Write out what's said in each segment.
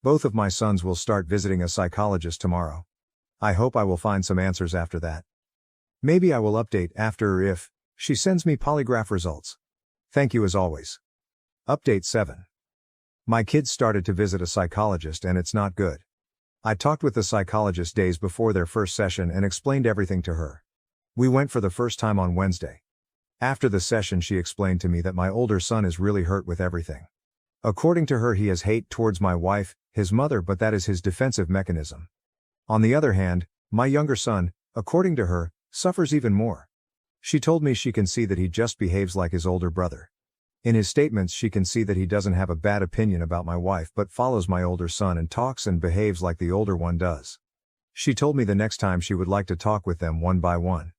Both of my sons will start visiting a psychologist tomorrow. I hope I will find some answers after that. Maybe I will update after if she sends me polygraph results. Thank you as always. Update 7. My kids started to visit a psychologist and it's not good. I talked with the psychologist days before their first session and explained everything to her. We went for the first time on Wednesday. After the session she explained to me that my older son is really hurt with everything. According to her he has hate towards my wife, his mother, but that is his defensive mechanism. On the other hand, my younger son, according to her, suffers even more. She told me she can see that he just behaves like his older brother. In his statements she can see that he doesn't have a bad opinion about my wife but follows my older son and talks and behaves like the older one does. She told me the next time she would like to talk with them one by one.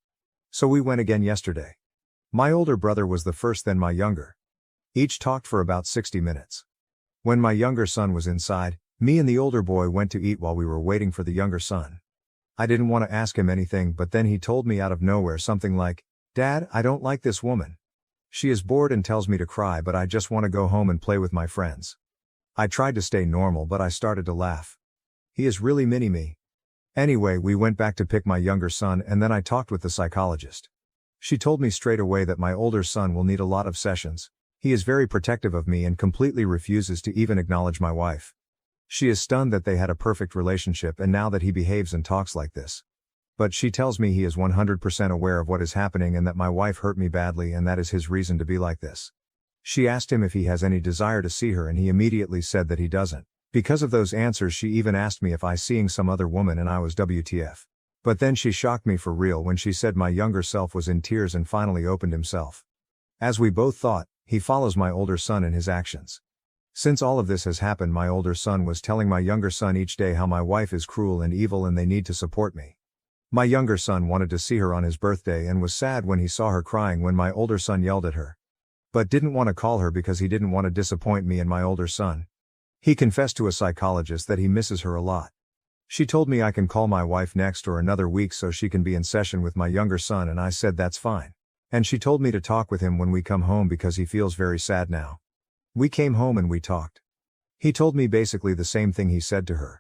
So we went again yesterday. My older brother was the first, then my younger. Each talked for about 60 minutes. When my younger son was inside, me and the older boy went to eat while we were waiting for the younger son. I didn't want to ask him anything, but then he told me out of nowhere something like, "Dad, I don't like this woman. She is bored and tells me to cry, but I just want to go home and play with my friends." I tried to stay normal, but I started to laugh. He is really mini-me. Anyway, we went back to pick my younger son and then I talked with the psychologist. She told me straight away that my older son will need a lot of sessions. He is very protective of me and completely refuses to even acknowledge my wife. She is stunned that they had a perfect relationship and now that he behaves and talks like this. But she tells me he is 100% aware of what is happening and that my wife hurt me badly and that is his reason to be like this. She asked him if he has any desire to see her and he immediately said that he doesn't. Because of those answers she even asked me if I seeing some other woman and I was WTF. But then she shocked me for real when she said my younger self was in tears and finally opened himself. As we both thought, he follows my older son in his actions. Since all of this has happened, my older son was telling my younger son each day how my wife is cruel and evil and they need to support me. My younger son wanted to see her on his birthday and was sad when he saw her crying when my older son yelled at her. But didn't want to call her because he didn't want to disappoint me and my older son. He confessed to a psychologist that he misses her a lot. She told me I can call my wife next or another week so she can be in session with my younger son and I said that's fine. And she told me to talk with him when we come home because he feels very sad now. We came home and we talked. He told me basically the same thing he said to her.